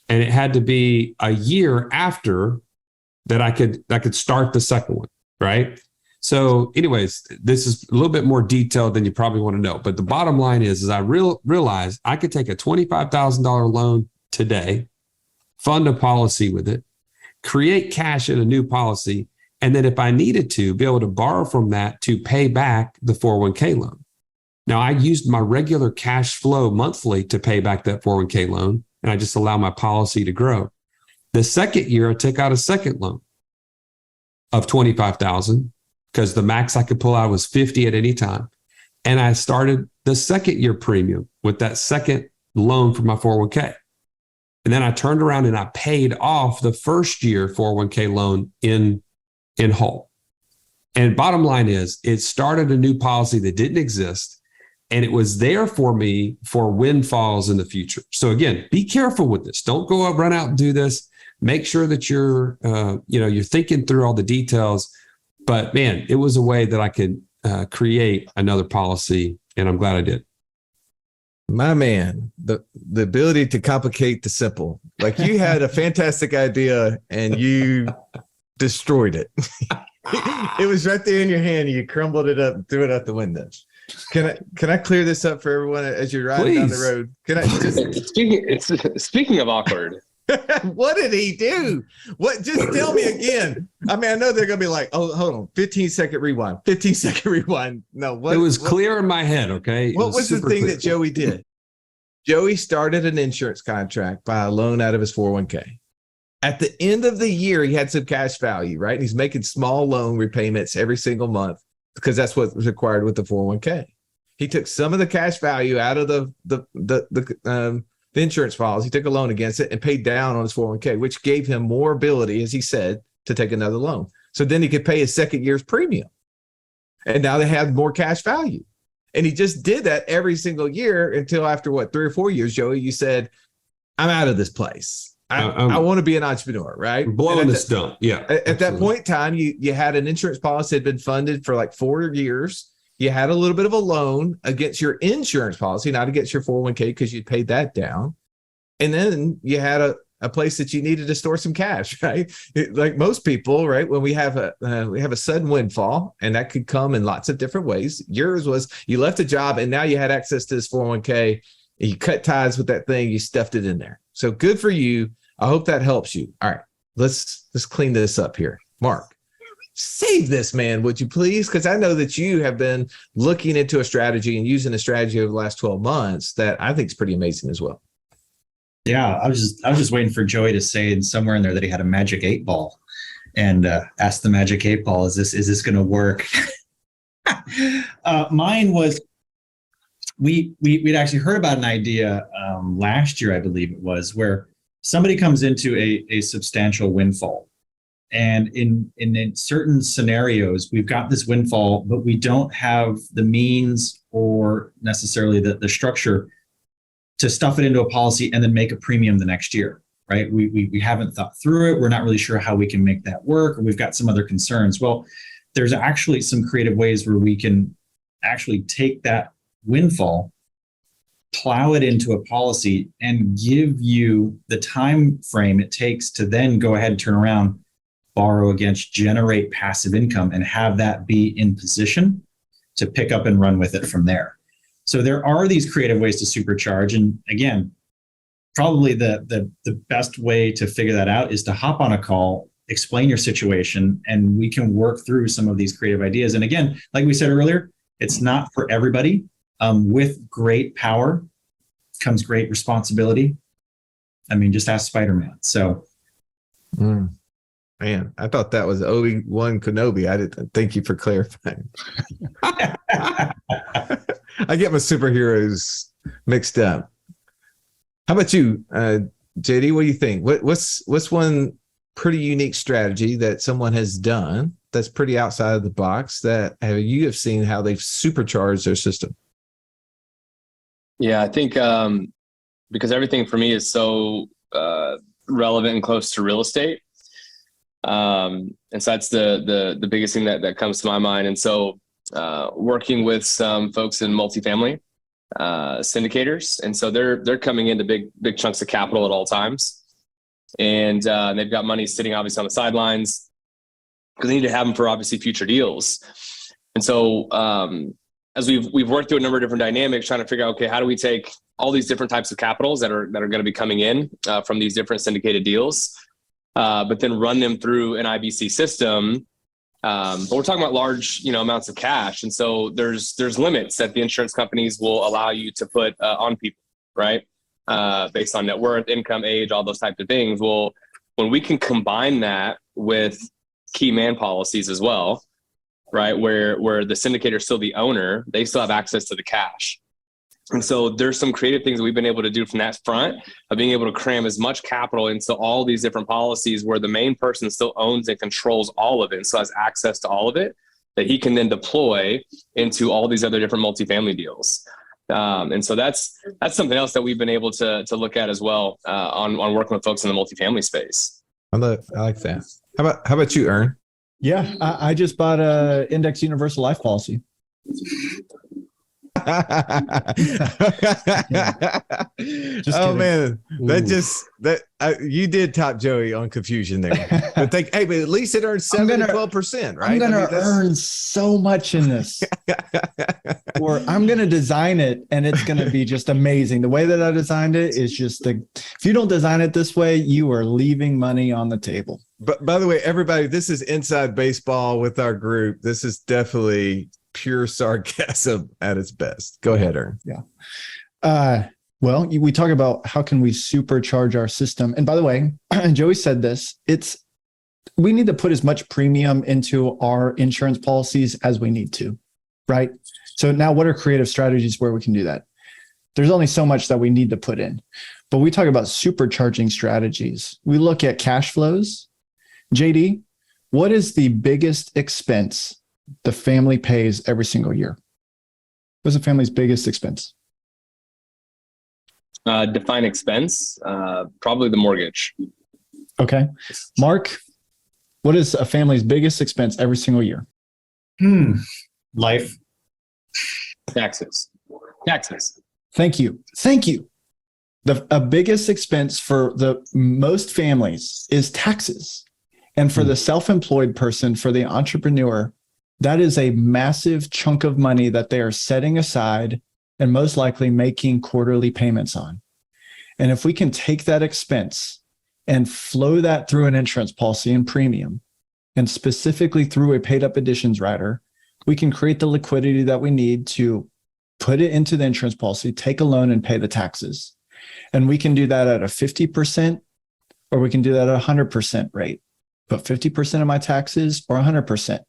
And it had to be a year after that I could start the second one, right? So anyways, this is a little bit more detailed than you probably want to know. But the bottom line is I realized I could take a $25,000 loan today, fund a policy with it, create cash in a new policy, and then if I needed to, be able to borrow from that to pay back the 401k loan. Now, I used my regular cash flow monthly to pay back that 401k loan, and I just allow my policy to grow. The second year, I took out a second loan of $25,000 because the max I could pull out was $50 at any time. And I started the second year premium with that second loan from my 401k. And then I turned around and I paid off the first year 401k loan in whole. And bottom line is, it started a new policy that didn't exist. And it was there for me for windfalls in the future. So again, be careful with this. Don't go run out and do this. Make sure that you're thinking through all the details. But man, it was a way that I could create another policy, and I'm glad I did. My man, the ability to complicate the simple. Like you had a fantastic idea and you destroyed it. It was right there in your hand. You crumbled it up and threw it out the window. Can I clear this up for everyone as you're riding down the road? Can I just speaking of awkward, What did he do? What? Just tell me again. I mean, I know they're going to be like, oh, hold on. 15-second rewind. 15-second rewind. No, what? It was clear in my head. Okay. What was the thing that Joey did? Joey started an insurance contract by a loan out of his 401k. At the end of the year, he had some cash value, right? And he's making small loan repayments every single month because that's what was required with the 401k. He took some of the cash value out of the insurance policy. He took a loan against it and paid down on his 401k, which gave him more ability, as he said, to take another loan. So then he could pay his second year's premium. And now they have more cash value. And he just did that every single year until after 3 or 4 years, Joey, you said, I'm out of this place. I want to be an entrepreneur, right? Blowing the stump. Yeah. At that point in time, you had an insurance policy that had been funded for like 4 years. You had a little bit of a loan against your insurance policy, not against your 401k because you'd paid that down. And then you had a place that you needed to store some cash, right? Like most people, right? When we have a sudden windfall, and that could come in lots of different ways. Yours was you left a job and now you had access to this 401k. And you cut ties with that thing. You stuffed it in there. So good for you. I hope that helps you. All right, let's clean this up here. Mark, save this man, would you please? Because I know that you have been looking into a strategy and using a strategy over the last 12 months that I think is pretty amazing as well. Yeah, I was just waiting for Joey to say somewhere in there that he had a magic 8-ball, and asked the magic 8-ball, is this going to work? Mine was, we'd actually heard about an idea last year, I believe it was, where somebody comes into a substantial windfall. And in certain scenarios, we've got this windfall, but we don't have the means or necessarily the structure to stuff it into a policy and then make a premium the next year, right? We haven't thought through it. We're not really sure how we can make that work, or we've got some other concerns. Well, there's actually some creative ways where we can actually take that windfall, plow it into a policy, and give you the time frame it takes to then go ahead and turn around, borrow against, generate passive income, and have that be in position to pick up and run with it from there. So there are these creative ways to supercharge. And again, probably the best way to figure that out is to hop on a call, explain your situation, and we can work through some of these creative ideas. And again, like we said earlier, it's not for everybody. With great power comes great responsibility. I mean, just ask Spider-Man. So, man, I thought that was Obi-Wan Kenobi. I didn't. Thank you for clarifying. I get my superheroes mixed up. How about you, JD? What do you think? What's one pretty unique strategy that someone has done that's pretty outside of the box that you have seen how they've supercharged their system? Yeah, I think because everything for me is so relevant and close to real estate. And so that's the biggest thing that comes to my mind. And so working with some folks in multifamily syndicators. And so they're coming into big chunks of capital at all times. And they've got money sitting obviously on the sidelines because they need to have them for obviously future deals. And so as we've worked through a number of different dynamics, trying to figure out, okay, how do we take all these different types of capitals that are going to be coming in from these different syndicated deals, but then run them through an IBC system. But we're talking about large, amounts of cash. And so there's limits that the insurance companies will allow you to put on people, right? Based on net worth, income, age, all those types of things. Well, when we can combine that with key man policies as well, right? Where the syndicator is still the owner, they still have access to the cash. And so there's some creative things that we've been able to do from that front of being able to cram as much capital into all these different policies where the main person still owns and controls all of it, and so has access to all of it that he can then deploy into all these other different multifamily deals. And so that's something else that we've been able to look at as well on working with folks in the multifamily space. I like that. How about you, Ern? Yeah, I just bought a index universal life policy. Just oh kidding. man, Ooh. you did top Joey on confusion there. But at least it earns 7 to 12%, right? I'm gonna earn so much in this. Or I'm going to design it and it's going to be just amazing. The way that I designed it is just if you don't design it this way, you are leaving money on the table. But by the way, everybody, this is Inside Baseball with our group. This is definitely pure sarcasm at its best. Go ahead, Ern. Yeah. Well, we talk about how can we supercharge our system. And by the way, Joey said this, we need to put as much premium into our insurance policies as we need to, right? So now what are creative strategies where we can do that? There's only so much that we need to put in, but we talk about supercharging strategies. We look at cash flows. JD, what is the biggest expense the family pays every single year? What's the family's biggest expense? Define expense, probably the mortgage. Okay. Mark, what is a family's biggest expense every single year? Life. Taxes. Thank you. The biggest expense for the most families is taxes. And for the self-employed person, for the entrepreneur, that is a massive chunk of money that they are setting aside and most likely making quarterly payments on. And if we can take that expense and flow that through an insurance policy and premium, and specifically through a paid up additions rider, we can create the liquidity that we need to put it into the insurance policy, take a loan and pay the taxes. And we can do that at a 50%, or we can do that at a 100% rate. But 50% of my taxes or 100%.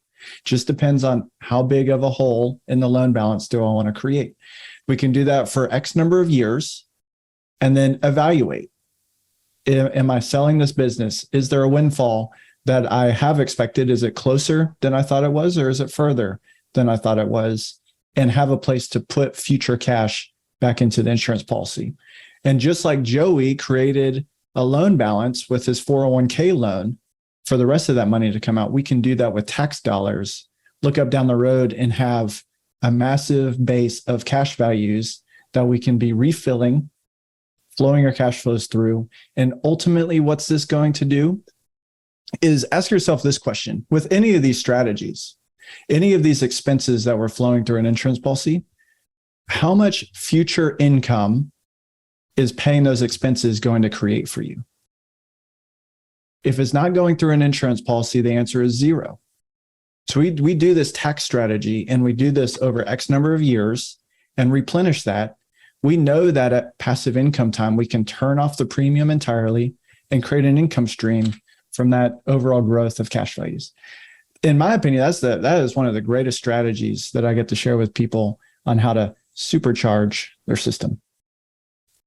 Just depends on how big of a hole in the loan balance do I want to create. We can do that for X number of years and then evaluate. Am I selling this business? Is there a windfall that I have expected? Is it closer than I thought it was, or is it further than I thought it was? And have a place to put future cash back into the insurance policy. And just like Joey created a loan balance with his 401k loan for the rest of that money to come out, we can do that with tax dollars, look up down the road and have a massive base of cash values that we can be refilling, flowing our cash flows through. And ultimately, what's this going to do is ask yourself this question. With any of these strategies, any of these expenses that we're flowing through an insurance policy, how much future income is paying those expenses going to create for you? If it's not going through an insurance policy, the answer is zero. So we do this tax strategy and we do this over X number of years and replenish that. We know that at passive income time, we can turn off the premium entirely and create an income stream from that overall growth of cash values. In my opinion, that is one of the greatest strategies that I get to share with people on how to supercharge their system.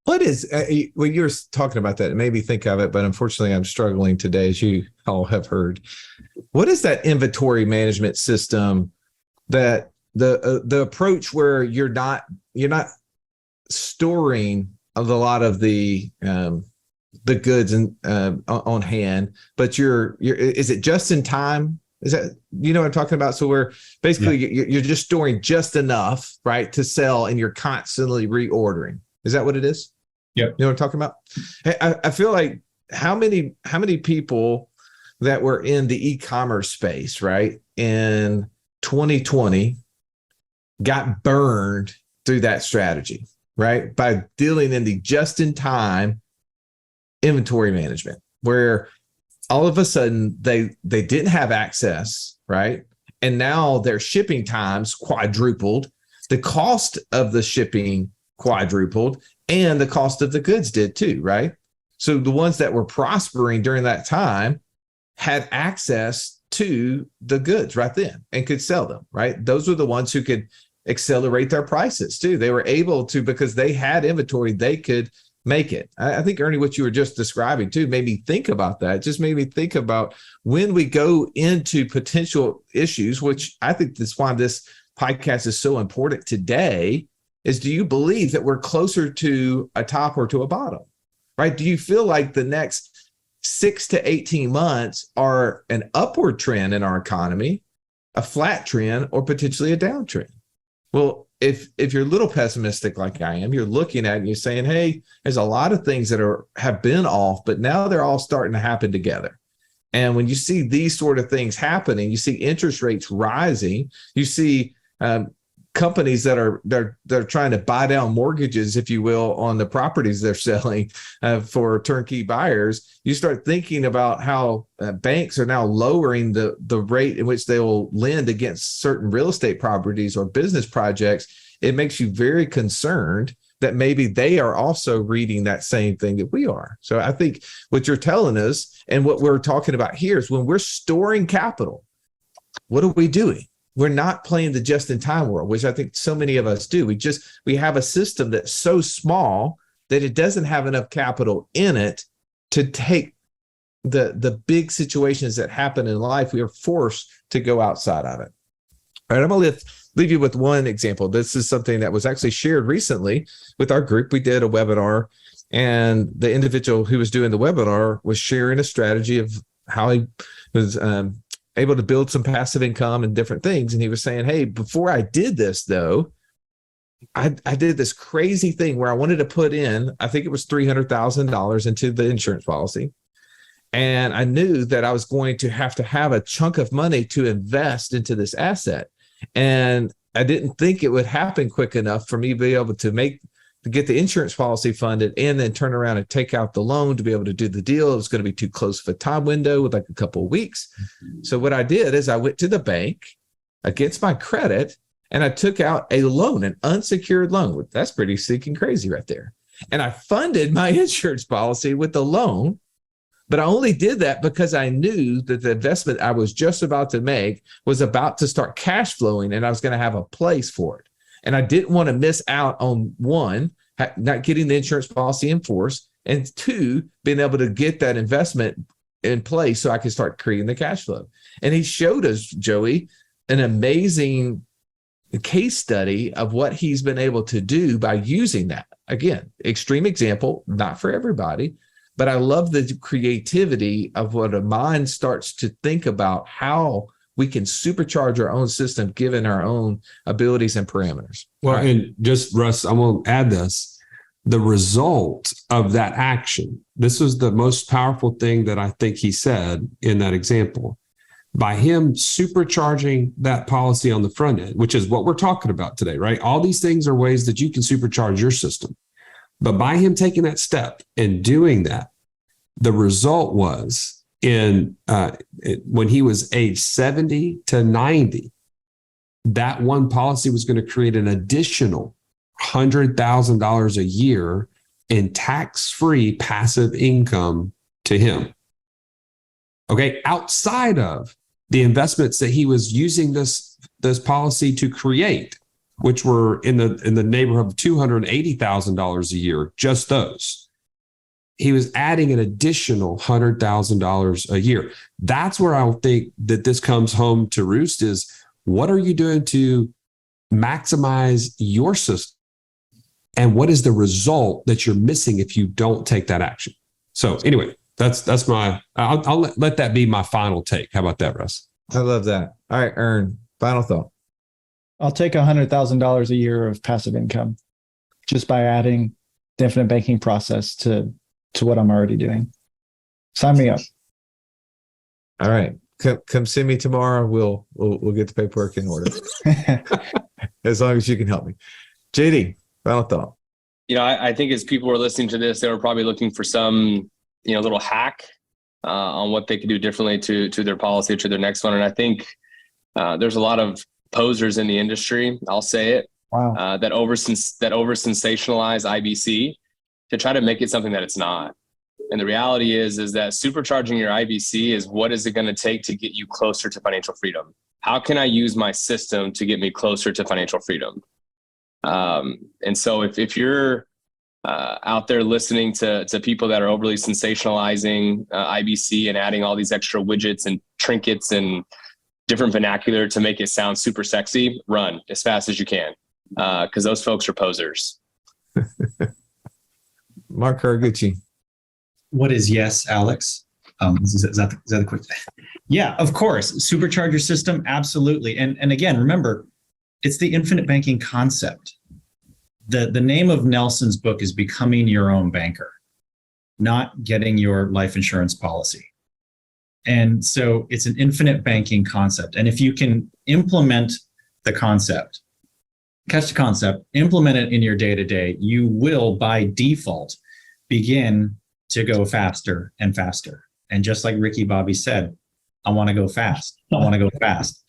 What is, when you're talking about that, it made me think of it, but unfortunately I'm struggling today, as you all have heard. What is that inventory management system, that the approach where you're not storing a lot of the goods on hand, but is it just in time? Is that, you know what I'm talking about? So we're basically, you're just storing just enough, right, to sell, and you're constantly reordering. Is that what it is? Yep. You know what I'm talking about? I feel like how many people that were in the e-commerce space, right, in 2020 got burned through that strategy, right, by dealing in the just-in-time inventory management, where all of a sudden they didn't have access, right? And now their shipping times quadrupled, the cost of the shipping quadrupled, and the cost of the goods did too, right? So the ones that were prospering during that time had access to the goods right then and could sell them, right? Those were the ones who could accelerate their prices too. They were able to, because they had inventory, they could make it. I think, Ernie, what you were just describing too made me think about that. It just made me think about when we go into potential issues, which I think that's why this podcast is so important today, is do you believe that we're closer to a top or to a bottom, right? Do you feel like the next 6 to 18 months are an upward trend in our economy, a flat trend, or potentially a downtrend? Well, if you're a little pessimistic like I am, you're looking at it and you're saying, hey, there's a lot of things that have been off, but now they're all starting to happen together. And when you see these sort of things happening, you see interest rates rising, you see companies that are trying to buy down mortgages, if you will, on the properties they're selling for turnkey buyers, you start thinking about how banks are now lowering the rate in which they will lend against certain real estate properties or business projects. It makes you very concerned that maybe they are also reading that same thing that we are. So I think what you're telling us and what we're talking about here is when we're storing capital, what are we doing? We're not playing the just-in-time world, which I think so many of us do. We have a system that's so small that it doesn't have enough capital in it to take the big situations that happen in life. We are forced to go outside of it. All right, I'm going to leave you with one example. This is something that was actually shared recently with our group. We did a webinar, and the individual who was doing the webinar was sharing a strategy of how he was able to build some passive income and different things. And he was saying, hey, before I did this, though, I did this crazy thing where I wanted to put in, I think it was $300,000 into the insurance policy. And I knew that I was going to have a chunk of money to invest into this asset. And I didn't think it would happen quick enough for me to be able to get the insurance policy funded and then turn around and take out the loan to be able to do the deal. It was going to be too close of a time window with like a couple of weeks. So what I did is I went to the bank against my credit and I took out a loan, an unsecured loan. That's pretty stinking crazy right there. And I funded my insurance policy with the loan, but I only did that because I knew that the investment I was just about to make was about to start cash flowing and I was going to have a place for it. And I didn't want to miss out on one, not getting the insurance policy in force, and two, being able to get that investment in place so I could start creating the cash flow. And he showed us, Joey, an amazing case study of what he's been able to do by using that. Again, extreme example, not for everybody, but I love the creativity of what a mind starts to think about how we can supercharge our own system given our own abilities and parameters. Well, right. And just Russ, I'm going to add this. The result of that action, this was the most powerful thing that I think he said in that example. By him supercharging that policy on the front end, which is what we're talking about today, right? All these things are ways that you can supercharge your system. But by him taking that step and doing that, the result was when he was age 70 to 90, that one policy was going to create an additional $100,000 a year in tax-free passive income to him. Okay, outside of the investments that he was using this policy to create, which were in the neighborhood of $280,000 a year, just those. He was adding an additional $100,000 a year. That's where I think that this comes home to roost is, what are you doing to maximize your system? And what is the result that you're missing if you don't take that action? So anyway, that's my, I'll let that be my final take. How about that, Russ? I love that. All right, Ern, final thought. I'll take $100,000 a year of passive income just by adding the infinite banking process to what I'm already doing. Sign me up. All right. Come see me tomorrow. We'll get the paperwork in order. As long as you can help me. JD, final thought. I think as people were listening to this, they were probably looking for some, little hack on what they could do differently to their policy or to their next one. And I think there's a lot of posers in the industry, I'll say it, wow. that over sensationalize IBC to try to make it something that it's not. And the reality is that supercharging your IBC is what is it going to take to get you closer to financial freedom? How can I use my system to get me closer to financial freedom? And so if you're out there listening to people that are overly sensationalizing IBC and adding all these extra widgets and trinkets and different vernacular to make it sound super sexy, run as fast as you can, because those folks are posers. Mark Haraguchi. What is yes, Alex? Is that the quick? Yeah, of course. Supercharge your system, absolutely. And again, remember, It's the infinite banking concept. The name of Nelson's book is Becoming Your Own Banker, not getting your life insurance policy. And so it's an infinite banking concept. And if you can implement the concept, catch the concept, implement it in your day-to-day, you will by default begin to go faster and faster. And just like Ricky Bobby said, I want to go fast. I want to go fast.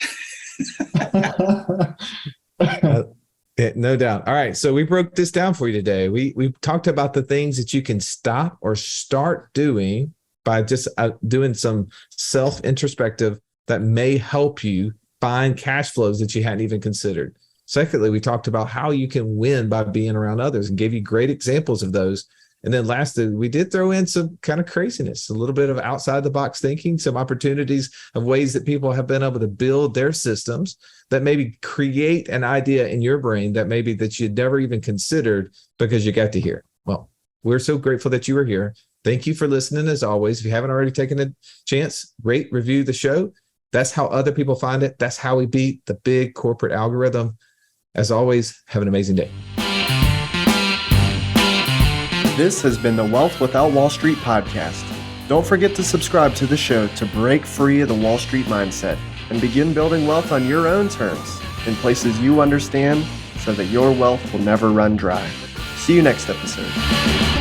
No doubt. All right. So we broke this down for you today. We talked about the things that you can stop or start doing by just doing some self-introspective that may help you find cash flows that you hadn't even considered. Secondly, we talked about how you can win by being around others and gave you great examples of those. And then lastly, we did throw in some kind of craziness, a little bit of outside the box thinking, some opportunities of ways that people have been able to build their systems that maybe create an idea in your brain that maybe that you'd never even considered because you got to hear. Well, we're so grateful that you were here. Thank you for listening. As always, if you haven't already taken a chance, rate, review the show. That's how other people find it. That's how we beat the big corporate algorithm. As always, have an amazing day. This has been the Wealth Without Wall Street podcast. Don't forget to subscribe to the show to break free of the Wall Street mindset and begin building wealth on your own terms in places you understand so that your wealth will never run dry. See you next episode.